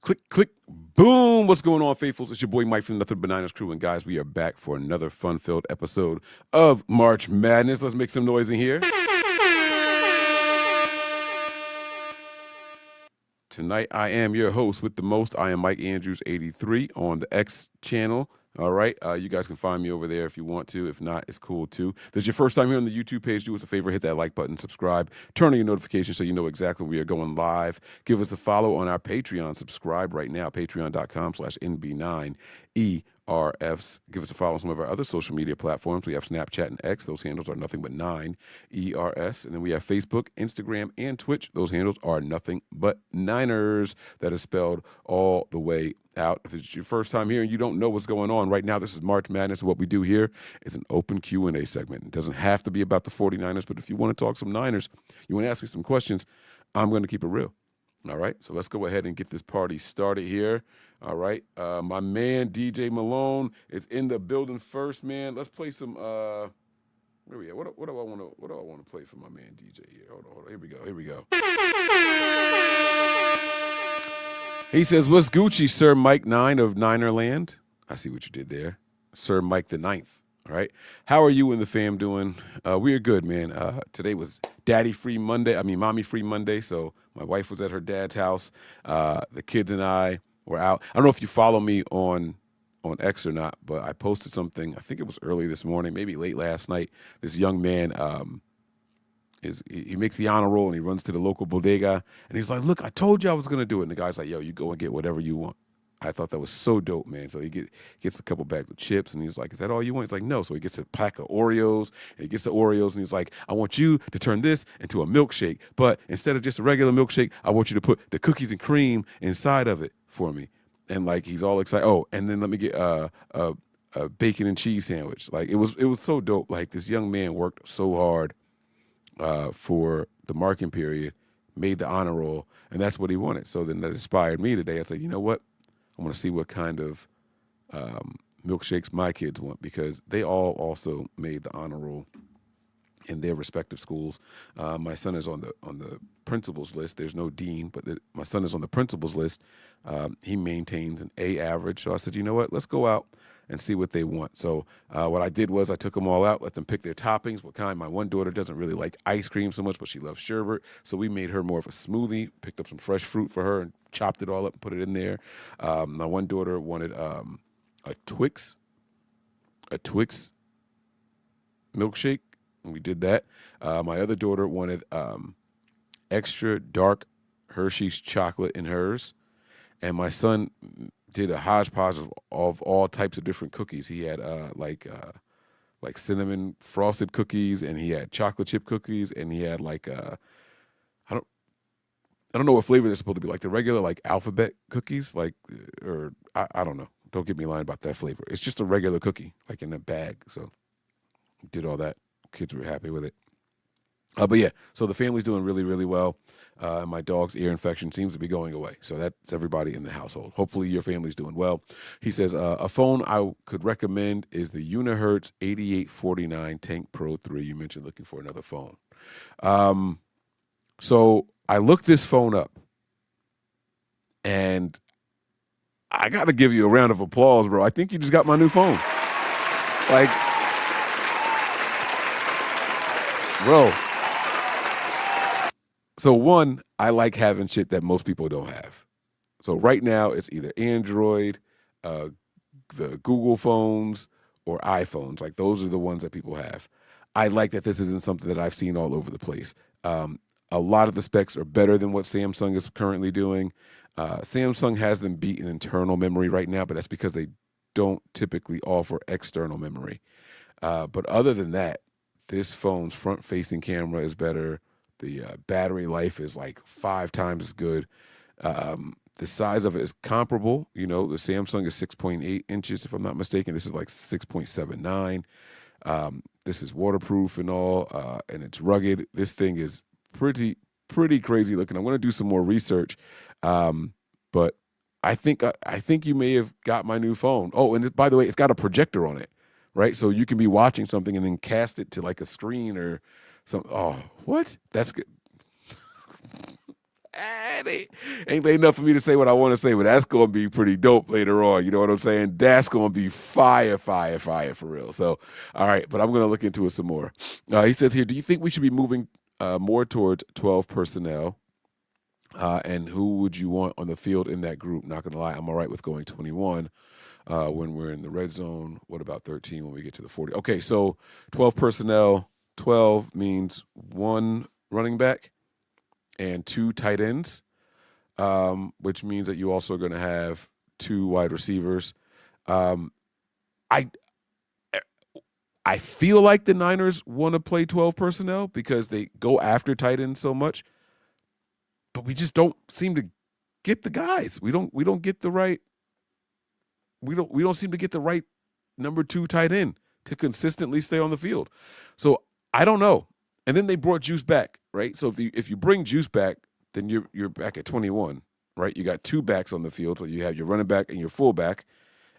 Click, click, boom. What's going on, faithfuls? It's your boy Mike from Nothing But Niners Crew. And guys, we are back for another fun-filled episode of March Madness. Let's make some noise in here. Tonight, I am your host with the most. I am Mike Andrews 83 on the X channel. All right. You guys can find me over there if you want to. If not, it's cool too. If this is your first time here on the YouTube page, do us a favor, hit that like button, subscribe, turn on your notifications so you know exactly when we are going live. Give us a follow on our Patreon. Subscribe right now, patreon.com/NB9ERFs. Give us a follow on some of our other social media platforms. We have Snapchat and X. Those handles are nothing but 9ERS. And then we have Facebook, Instagram, and Twitch. Those handles are nothing but Niners. That is spelled all the way out. If it's your first time here and you don't know what's going on right now, this is March Madness. What we do here is an open Q&A segment. It doesn't have to be about the 49ers, but if you want to talk some Niners, you want to ask me some questions, I'm going to keep it real. All right, so let's go ahead and get this party started here. All right, my man DJ Malone is in the building first, man. Let's play some. Where we at? What do I want to play for my man DJ here? Hold on. Here we go. He says, "What's Gucci, Sir Mike 9 of Ninerland?" I see what you did there, Sir Mike the 9th. All right, how are you and the fam doing? We are good, man. Today was Mommy Free Monday. So my wife was at her dad's house. The kids and I were out. I don't know if you follow me on X or not, but I posted something. I think it was early this morning, maybe late last night. This young man. He makes the honor roll and he runs to the local bodega and he's like, "Look, I told you I was gonna do it." And the guy's like, "Yo, you go and get whatever you want." I thought that was so dope, man. So he gets a couple bags of chips and he's like, "Is that all you want?" He's like, "No." So he gets a pack of Oreos and he gets the Oreos and he's like, "I want you to turn this into a milkshake, but instead of just a regular milkshake, I want you to put the cookies and cream inside of it for me." And like he's all excited. Oh, and then let me get a bacon and cheese sandwich. Like it was so dope. Like this young man worked so hard for the marking period, made the honor roll, and that's what he wanted. So then that inspired me today. I said, you know what? I want to see what kind of milkshakes my kids want because they all also made the honor roll in their respective schools. My son is on the principal's list. There's no dean, but my son is on the principal's list. He maintains an A average. So I said, you know what? Let's go out and see what they want. So what I did was I took them all out, let them pick their toppings, what kind. My one daughter doesn't really like ice cream so much, but she loves sherbet. So we made her more of a smoothie, picked up some fresh fruit for her and chopped it all up and put it in there. My one daughter wanted a Twix milkshake, and we did that. My other daughter wanted extra dark Hershey's chocolate in hers. And my son did a hodgepodge of all types of different cookies. He had like cinnamon frosted cookies, and he had chocolate chip cookies, and he had like I don't know what flavor they're supposed to be, like the regular like alphabet cookies, like or I don't know. Don't get me lying about that flavor. It's just a regular cookie, like in a bag. So did all that. Kids were happy with it. But yeah, so the family's doing really, really well. My dog's ear infection seems to be going away. So that's everybody in the household. Hopefully your family's doing well. He says, a phone I could recommend is the Unihertz 8849 Tank Pro 3. You mentioned looking for another phone. So I looked this phone up, and I got to give you a round of applause, bro. I think you just got my new phone. Like, bro. So one, I like having shit that most people don't have. So right now it's either Android, the Google phones, or iPhones. Like those are the ones that people have. I like that this isn't something that I've seen all over the place. A lot of the specs are better than what Samsung is currently doing. Samsung has them beat in internal memory right now, but that's because they don't typically offer external memory. But other than that, this phone's front-facing camera is better. The battery life is like 5 times as good. The size of it is comparable. You know, the Samsung is 6.8 inches, if I'm not mistaken. This is like 6.79. This is waterproof and all, and it's rugged. This thing is pretty crazy looking. I'm going to do some more research, but I think you may have got my new phone. Oh, and by the way, it's got a projector on it, right? So you can be watching something and then cast it to like a screen or something. Oh, what? That's good. ain't enough for me to say what I want to say, but that's going to be pretty dope later on. You know what I'm saying? That's going to be fire for real. So, all right, but I'm going to look into it some more. He says here, do you think we should be moving more towards 12 personnel? And who would you want on the field in that group? Not going to lie, I'm all right with going 21 when we're in the red zone. What about 13 when we get to the 40? Okay, so 12 personnel. 12 means 1 running back and 2 tight ends, which means that you also are going to have 2 wide receivers. I feel like the Niners want to play 12 personnel because they go after tight ends so much, but we just don't seem to get the guys. We don't get the right. We don't seem to get the right number 2 tight end to consistently stay on the field. So I don't know. And then they brought Juice back, right? So if you bring Juice back, then you're back at 21, right? You got 2 backs on the field, so you have your running back and your fullback,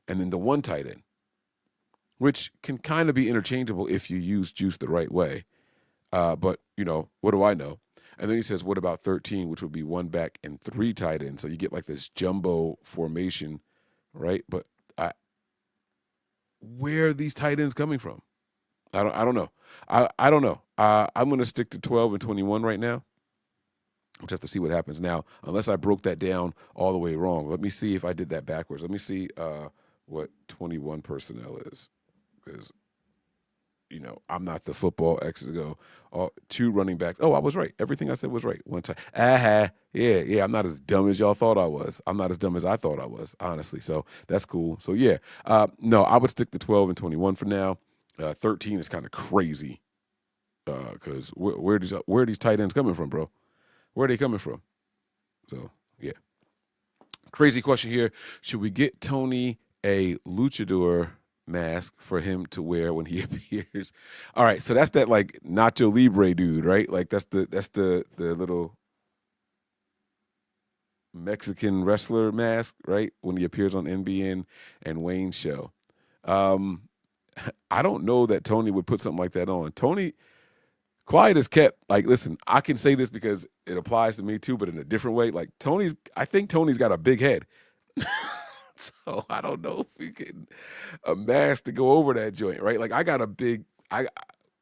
and then the 1 tight end, which can kind of be interchangeable if you use Juice the right way. But what do I know? And then he says, what about 13, which would be 1 back and 3 tight ends? So you get like this jumbo formation, right? But where are these tight ends coming from? I don't know. I don't know. I'm going to stick to 12 and 21 right now. We'll have to see what happens now, unless I broke that down all the way wrong. Let me see if I did that backwards. Let me see what 21 personnel is, because I'm not the football X to go. 2 running backs. Oh, I was right. Everything I said was right. 1 time. Yeah. I'm not as dumb as y'all thought I was. I'm not as dumb as I thought I was, honestly. So that's cool. So yeah, no, I would stick to 12 and 21 for now. 13 is kind of crazy because where are these tight ends coming from, bro? Where are they coming from? So yeah, crazy question here. Should we get Tony a luchador mask for him to wear when he appears? All right, so that's that like Nacho Libre dude, right? Like that's the little Mexican wrestler mask, right? When he appears on NBN and Wayne's show. I don't know that Tony would put something like that on. Tony, quiet as kept. Like, listen, I can say this because it applies to me too, but in a different way. Like I think Tony's got a big head. So I don't know if we can a mask to go over that joint, right? Like I got a big,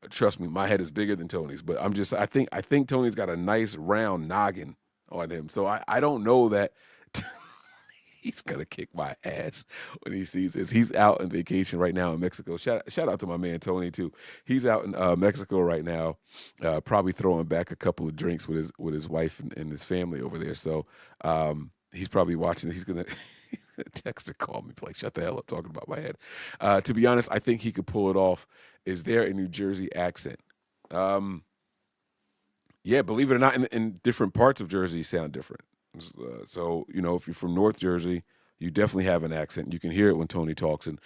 trust me, my head is bigger than Tony's, but I think Tony's got a nice round noggin on him. So I don't know that he's gonna kick my ass when he sees this. He's out on vacation right now in Mexico. Shout out to my man Tony too. He's out in Mexico right now, probably throwing back a couple of drinks with his wife and his family over there. So he's probably watching. He's gonna text or call me like, shut the hell up talking about my head. To be honest, I think he could pull it off. Is there a New Jersey accent? Yeah, believe it or not, in different parts of Jersey sound different. So, if you're from North Jersey, you definitely have an accent. You can hear it when Tony talks, and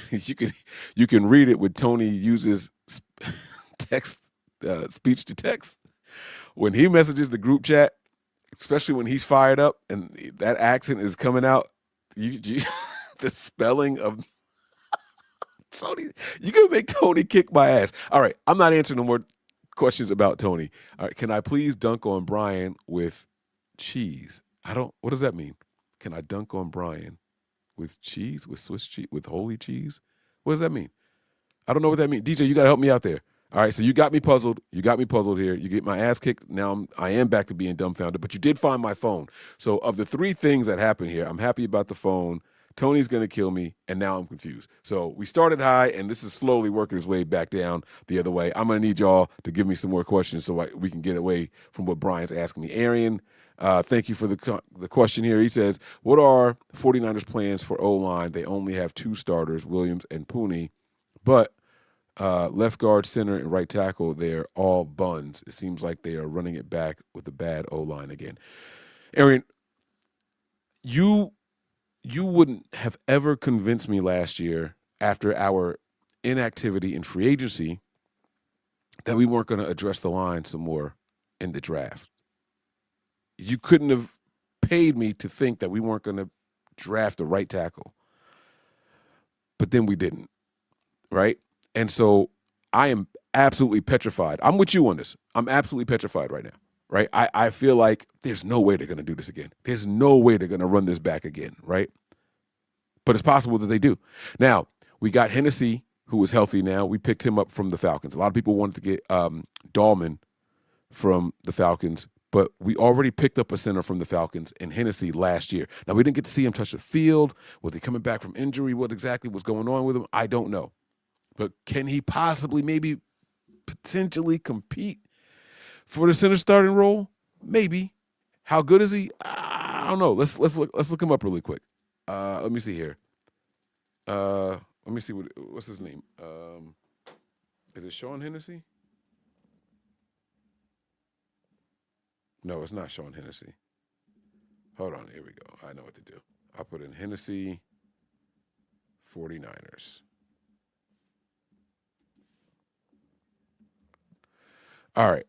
you can read it when Tony uses speech to text. When he messages the group chat, especially when he's fired up and that accent is coming out, the spelling of Tony, you can make Tony kick my ass. All right, I'm not answering no more questions about Tony. All right, can I please dunk on Brian with cheese? What does that mean? Can I dunk on Brian with cheese, with Swiss cheese, with holy cheese? What does that mean? I don't know what that means. DJ, you got to help me out there. All right, so you got me puzzled. Here. You get my ass kicked. Now I am back to being dumbfounded, but you did find my phone. So of the 3 things that happened here, I'm happy about the phone. Tony's going to kill me, and now I'm confused. So we started high, and this is slowly working its way back down the other way. I'm going to need y'all to give me some more questions so we can get away from what Brian's asking me. Arian, thank you for the question here. He says, what are 49ers plans for O-line? They only have 2 starters, Williams and Pooney, but left guard, center, and right tackle, they're all buns. It seems like they are running it back with the bad O-line again. Arian, you wouldn't have ever convinced me last year after our inactivity in free agency that we weren't going to address the line some more in the draft. You couldn't have paid me to think that we weren't going to draft a right tackle. But then we didn't, right? And so I am absolutely petrified. I'm with you on this. I'm absolutely petrified right now, right? I feel like there's no way they're going to do this again. There's no way they're going to run this back again, right? But it's possible that they do. Now, we got Hennessy, who is healthy now. We picked him up from the Falcons. A lot of people wanted to get Dahlman from the Falcons, but we already picked up a center from the Falcons in Hennessy last year. Now, we didn't get to see him touch the field. Was he coming back from injury? What exactly was going on with him? I don't know. But can he possibly maybe potentially compete for the center starting role? Maybe. How good is he? I don't know. Let's look him up really quick. Let me see here. Let me see what's his name. Is it Sean Hennessy? No, it's not Sean Hennessy. Hold on. Here we go. I know what to do. I'll put in Hennessy 49ers. All right.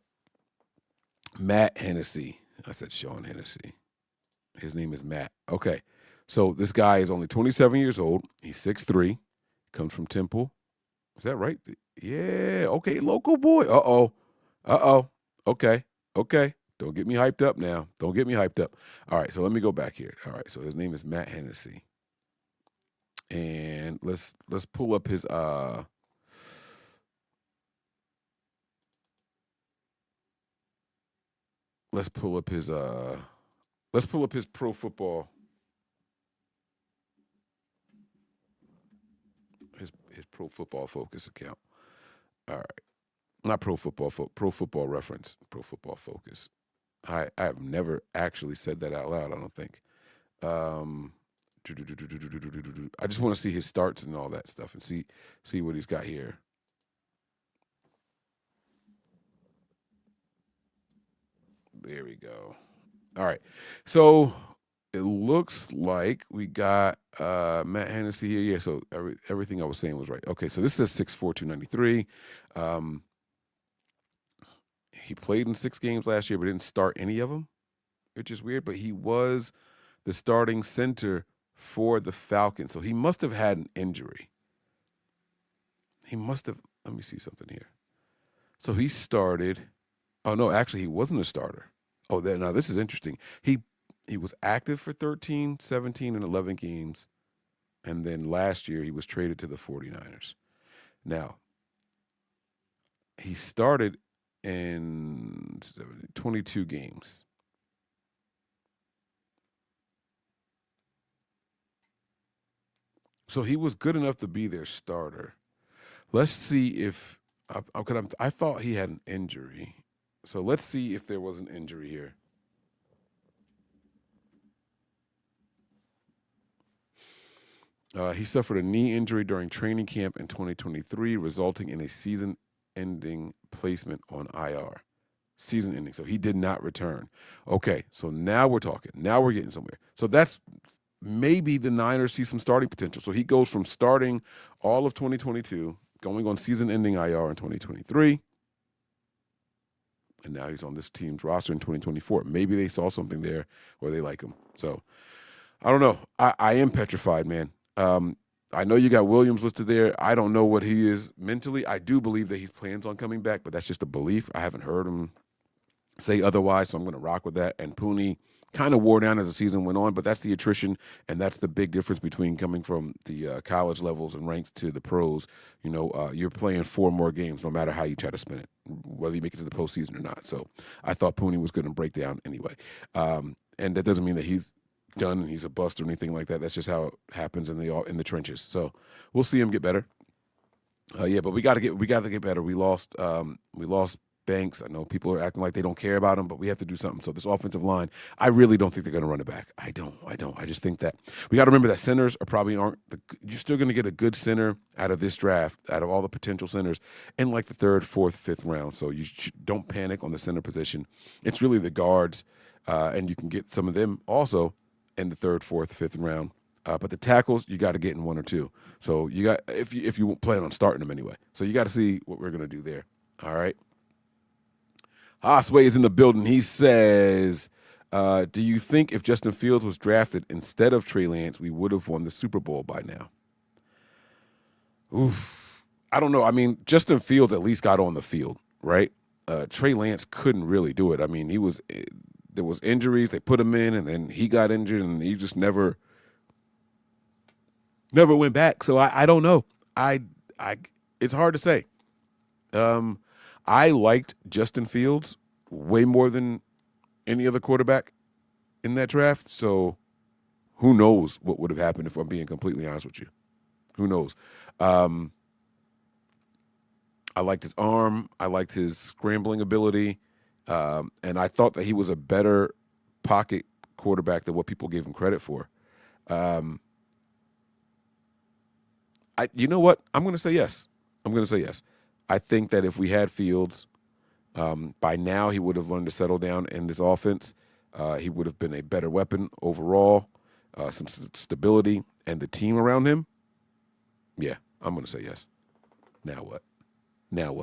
Matt Hennessy. I said Sean Hennessy. His name is Matt. Okay. So this guy is only 27 years old. He's 6'3", comes from Temple. Is that right? Yeah. Okay. Local boy. Uh-oh. Okay. Don't get me hyped up now. Don't get me hyped up. All right. So let me go back here. All right. So his name is Matt Hennessy. And let's pull up his let's pull up his pro football his pro football focus account. All right. Not pro football reference, pro football focus. I have never actually said that out loud, I don't think. I just want to see his starts and all that stuff and see what he's got here. There we go. All right. So it looks like we got Matt Hennessy here. Yeah, so everything I was saying was right. Okay, so this says 6'4", 293. He played in 6 games last year, but didn't start any of them, which is weird. But he was the starting center for the Falcons. So he must have had an injury. He must have. Let me see something here. So he started. Oh, no, actually, he wasn't a starter. Oh, now this is interesting. He was active for 13, 17, and 11 games. And then last year, he was traded to the 49ers. Now, he started in 22 games. So he was good enough to be their starter. Let's see if I thought he had an injury. So let's see if there was an injury here. He suffered a knee injury during training camp in 2023, resulting in a season-ending placement on IR. Season-ending. So he did not return. Okay, so now we're talking. Now we're getting somewhere. So that's maybe the Niners see some starting potential. So he goes from starting all of 2022, going on season-ending IR in 2023, and now he's on this team's roster in 2024. Maybe they saw something there or they like him. So I don't know. I am petrified, man. I know you got Williams listed there. I don't know what he is mentally. I do believe that he plans on coming back, but that's just a belief. I haven't heard him say otherwise, so I'm going to rock with that. And Pooney kind of wore down as the season went on, but that's the attrition, and that's the big difference between coming from the college levels and ranks to the pros. You know, you're playing 4 more games no matter how you try to spin it, whether you make it to the postseason or not. So I thought Pooney was going to break down anyway. And that doesn't mean that he's done and he's a bust or anything like that. That's just how it happens in the trenches. So we'll see him get better. But we got to get better. We lost Banks. I know people are acting like they don't care about him, but we have to do something. So this offensive line, I really don't think they're going to run it back. I don't. I just think that we got to remember that centers you're still going to get a good center out of this draft, out of all the potential centers in like the 3rd, 4th, 5th round. So you don't panic on the center position. It's really the guards, and you can get some of them also in the 3rd, 4th, 5th round. But the tackles, you got to get in 1 or 2. So you got if you plan on starting them anyway. So you got to see what we're going to do there. All right. Osway is in the building. He says, do you think if Justin Fields was drafted instead of Trey Lance, we would have won the Super Bowl by now? Oof. I don't know. I mean, Justin Fields at least got on the field, right? Trey Lance couldn't really do it. I mean, there was injuries. They put him in, and then he got injured, and he just never went back. So I don't know. I it's hard to say. I liked Justin Fields way more than any other quarterback in that draft. So who knows what would have happened if I'm being completely honest with you. Who knows? I liked his arm. I liked his scrambling ability. And I thought that he was a better pocket quarterback than what people gave him credit for. You know what? I'm going to say yes. I think that if we had Fields, by now he would have learned to settle down in this offense. He would have been a better weapon overall, some stability, and the team around him. Yeah, I'm going to say yes. Now what?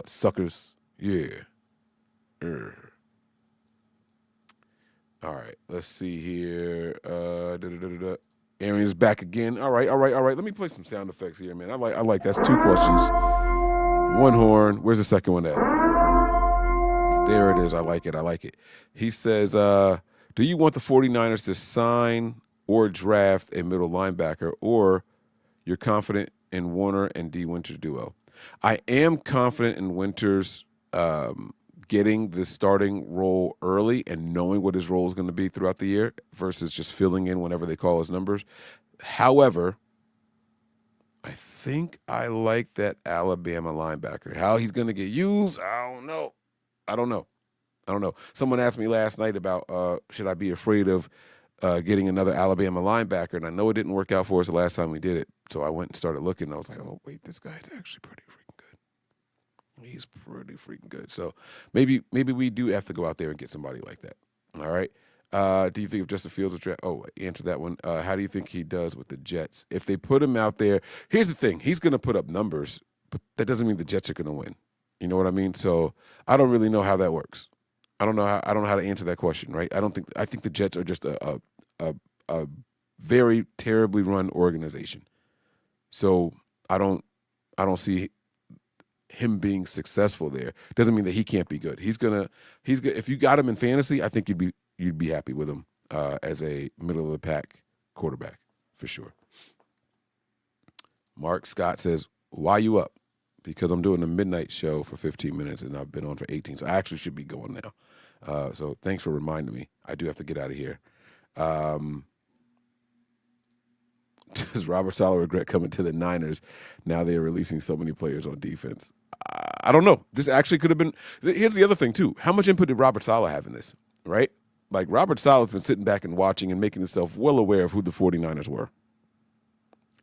Suckers? Yeah. All right, let's see here. Arian's back again. All right. Let me play some sound effects here, man. I like that's 2 questions. 1 horn. Where's the second one at? There it is. I like it. He says, do you want the 49ers to sign or draft a middle linebacker, or you're confident in Warner and D. Winters duo? I am confident in Winters getting the starting role early and knowing what his role is going to be throughout the year versus just filling in whenever they call his numbers. However, I think I like that Alabama linebacker. How he's going to get used, I don't know. Someone asked me last night about should I be afraid of getting another Alabama linebacker, and I know it didn't work out for us the last time we did it. So I went and started looking, and I was like, oh, wait, this guy's actually pretty freaking good. He's pretty freaking good. So maybe we do have to go out there and get somebody like that. All right. Do you think of Justin Fields or draft? Oh, answer that one. How do you think he does with the Jets? If they put him out there, here's the thing. Think going to put up numbers, but that doesn't mean the Jets are going to win. You know what I mean? So I don't really know how that works. I don't know how to answer that question, right? I think the Jets are just a very terribly run organization. So I don't see him being successful there. Doesn't mean that he can't be good. He's good. If you got him in fantasy, I think you'd be happy with him as a middle of the pack quarterback for sure. Mark Scott says, "Why you up?" Because I'm doing a midnight show for 15 minutes and I've been on for 18. So I actually should be going now. So thanks for reminding me. I do have to get out of here. Does Robert Saleh regret coming to the Niners? Now they are releasing so many players on defense. I don't know. This actually could have been. Here's the other thing, too. How much input did Robert Saleh have in this, right? Like, Robert Saleh's been sitting back and watching and making himself well aware of who the 49ers were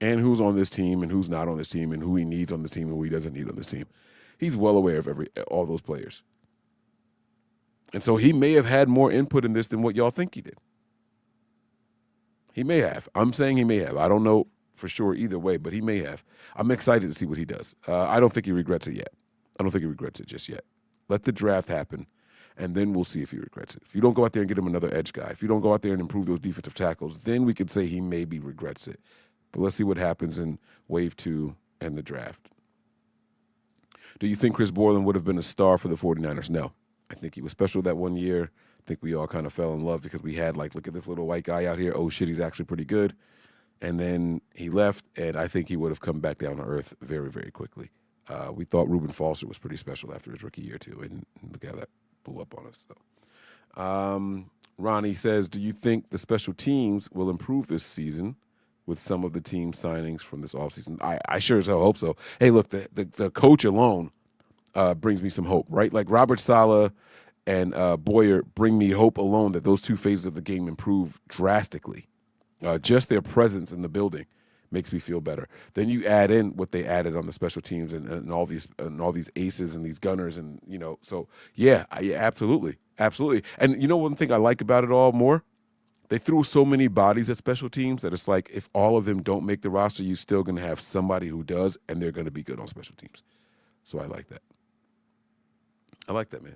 and who's on this team and who's not on this team and who he needs on this team and who he doesn't need on this team. He's well aware of all those players. And so he may have had more input in this than what y'all think he did. He may have. I'm saying he may have. I don't know for sure either way, but he may have. I'm excited to see what he does. I don't think he regrets it yet. I don't think he regrets it just yet. Let the draft happen, and then we'll see if he regrets it. If you don't go out there and get him another edge guy, if you don't go out there and improve those defensive tackles, then we could say he maybe regrets it. But let's see what happens in Wave 2 and the draft. Do you think Chris Borland would have been a star for the 49ers? No. I think he was special that one year. I think we all kind of fell in love because we had, like, look at this little white guy out here. Oh, shit, he's actually pretty good. And then he left, and I think he would have come back down to earth very, very quickly. We thought Reuben Foster was pretty special after his rookie year, too, and look how that blew up on us. So, Ronnie says, do you think the special teams will improve this season with some of the team signings from this offseason? I sure as hell hope so. Hey, look, the coach alone brings me some hope, right? Like Robert Saleh and Boyer bring me hope alone that those 2 phases of the game improve drastically. Just their presence in the building makes me feel better. Then you add in what they added on the special teams and all these aces and these gunners and so yeah, absolutely. And one thing I like about it all more, they threw so many bodies at special teams that it's like if all of them don't make the roster, you're still going to have somebody who does, and they're going to be good on special teams. So I like that. I like that, man.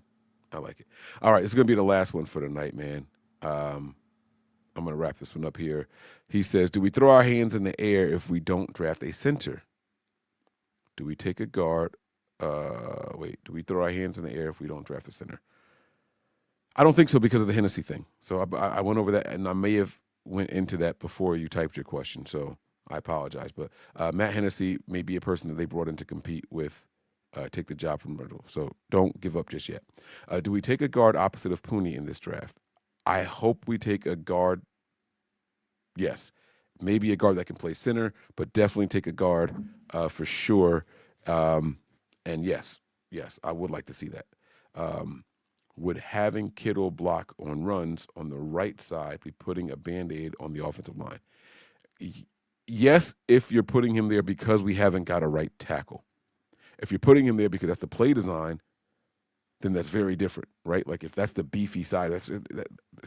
I like it. All right, it's going to be the last one for the night, man. I'm going to wrap this one up here. He says, do we throw our hands in the air if we don't draft a center? Do we take a guard Wait, do we throw our hands in the air if we don't draft a center? I don't think so because of the Hennessy thing. So I went over that, and I may have went into that before you typed your question. So I apologize. But Matt Hennessy may be a person that they brought in to compete with, take the job from Riddle. So don't give up just yet. Do we take a guard opposite of Pooney in this draft? I hope we take a guard. Yes, maybe a guard that can play center, but definitely take a guard for sure. And yes, I would like to see that. Would having Kittle block on runs on the right side be putting a Band-Aid on the offensive line? Yes, if you're putting him there because we haven't got a right tackle. If you're putting him there because that's the play design, then that's very different, right? Like if that's the beefy side, that's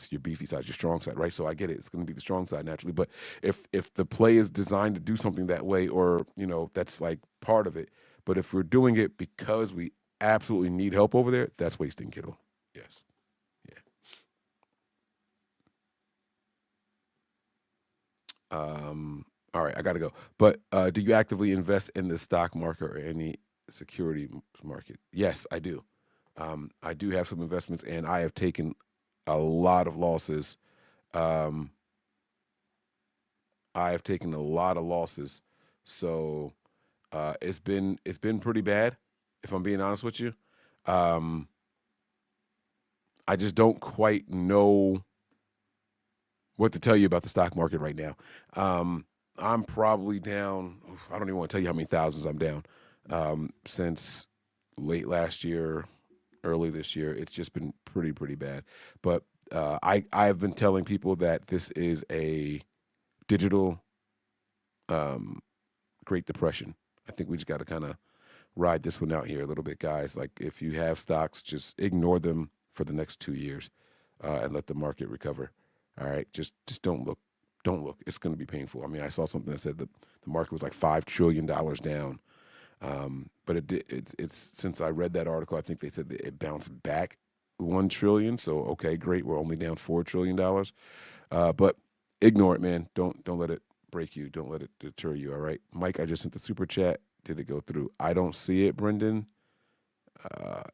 your beefy side, your strong side, right? So I get it; it's going to be the strong side naturally. But if the play is designed to do something that way, or that's like part of it. But if we're doing it because we absolutely need help over there, that's wasting Kittle. Yes, yeah. All right, I got to go. But do you actively invest in the stock market or any security market? Yes, I do. I do have some investments, and I have taken a lot of losses. Um, I have taken a lot of losses, so it's been pretty bad. If I'm being honest with you, um, I just don't quite know what to tell you about the stock market right now. I'm probably down. I don't even want to tell you how many thousands I'm down since late last year, early this year. It's just been pretty bad. But I've been telling people that this is a digital Great Depression. I think we just got to kind of ride this one out here a little bit, guys. Like if you have stocks, just ignore them for the next 2 years and let the market recover. All right, just don't look. Don't look. It's going to be painful. I mean, I saw something that said that the market was like $5 trillion down. But it's since I read that article, I think they said that it bounced back 1 trillion. So okay, great. We're only down $4 trillion. But ignore it, man. Don't let it break you. Don't let it deter you. All right, Mike. I just sent the super chat. Did it go through? I don't see it, Brendan.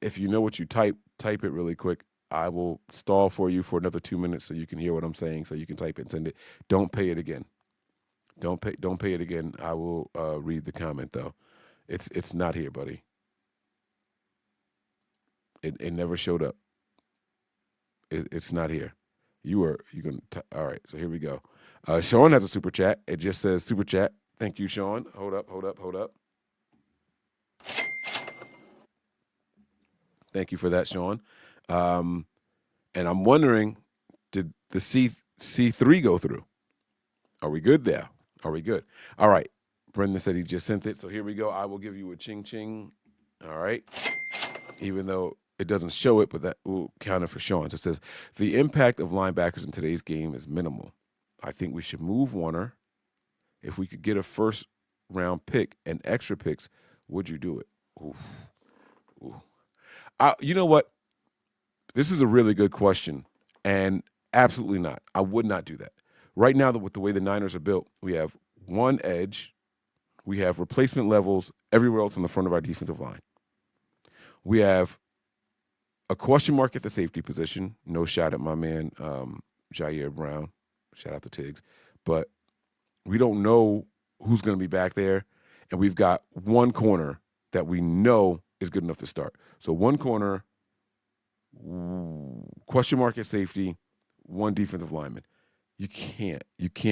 If you know what you type it really quick. I will stall for you for another 2 minutes so you can hear what I'm saying. So you can type it and send it. Don't pay it again. Don't pay it again. I will read the comment though. It's not here, buddy. It never showed up. It's not here. You can. All right. So here we go. Sean has a super chat. It just says super chat. Thank you, Sean. Hold up. Thank you for that, Sean. And I'm wondering, did the C3 go through? Are we good there? Are we good? All right. Brendan said he just sent it. So here we go. I will give you a ching ching. All right. Even though it doesn't show it, but that will count it for Sean. So it says the impact of linebackers in today's game is minimal. I think we should move Warner. If we could get a first round pick and extra picks, would you do it? Oof. Ooh. You know what? This is a really good question, and absolutely not. I would not do that. Right now, with the way the Niners are built, we have one edge. We have replacement levels everywhere else on the front of our defensive line. We have a question mark at the safety position. No shot at my man, Jair Brown. Shout out to Tiggs. But we don't know who's going to be back there. And we've got one corner that we know is good enough to start. So one corner, question mark at safety, one defensive lineman. You can't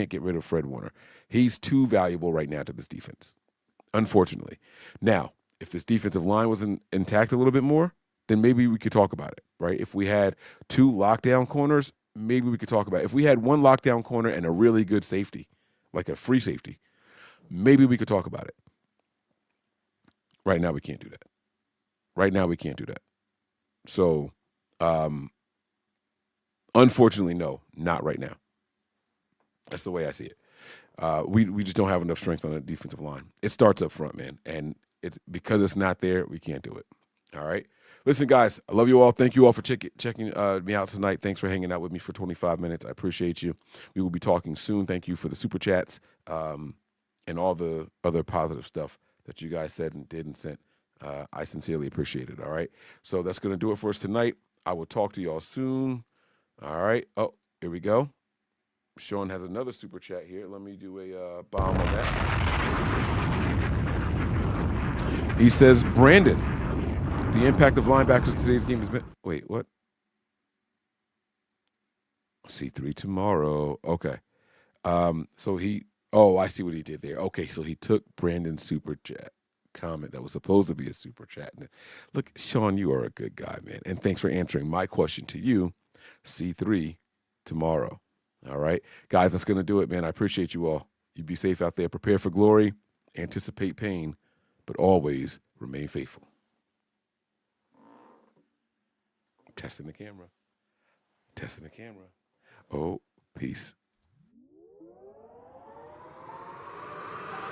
get rid of Fred Warner. He's too valuable right now to this defense, unfortunately. Now, if this defensive line was intact a little bit more, then maybe we could talk about it, right? If we had two lockdown corners, maybe we could talk about it. If we had one lockdown corner and a really good safety, like a free safety, maybe we could talk about it. Right now, we can't do that. So, unfortunately, no, not right now. That's the way I see it. We just don't have enough strength on the defensive line. It starts up front, man, and it's because it's not there. We can't do it. All right. Listen, guys, I love you all. Thank you all for checking me out tonight. Thanks for hanging out with me for 25 minutes. I appreciate you. We will be talking soon. Thank you for the super chats and all the other positive stuff that you guys said and did and sent. I sincerely appreciate it. All right. So that's going to do it for us tonight. I will talk to y'all soon. All right. Oh, here we go. Sean has another super chat here. Let me do a bomb on that. He says, Brandon, the impact of linebackers in today's game has been. Wait, what? C3 tomorrow. Okay. So he. Oh, I see what he did there. Okay, so he took Brandon's super chat comment that was supposed to be a super chat. Look, Sean, you are a good guy, man. And thanks for answering my question to you. C3 tomorrow. All right. Guys, that's going to do it, man. I appreciate you all. You be safe out there. Prepare for glory. Anticipate pain. But always remain faithful. Testing the camera. Testing the camera. Oh, peace.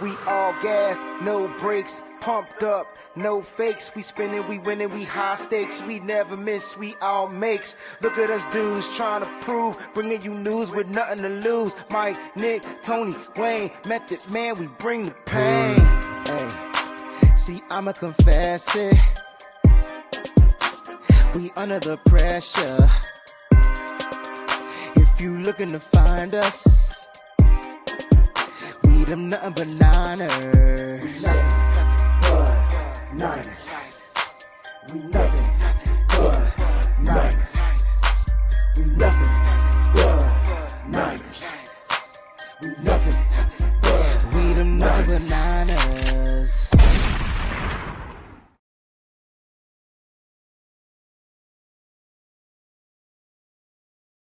We all gas, no brakes, pumped up, no fakes. We spinning, we winning, we high stakes. We never miss, we all makes. Look at us dudes trying to prove, bringing you news with nothing to lose. Mike, Nick, Tony, Wayne, Method Man, we bring the pain. Hey, see, I'ma confess it. We under the pressure. If you looking to find us, them nothing but Niners. Nothing but Niners. We nothing but Niners. We nothing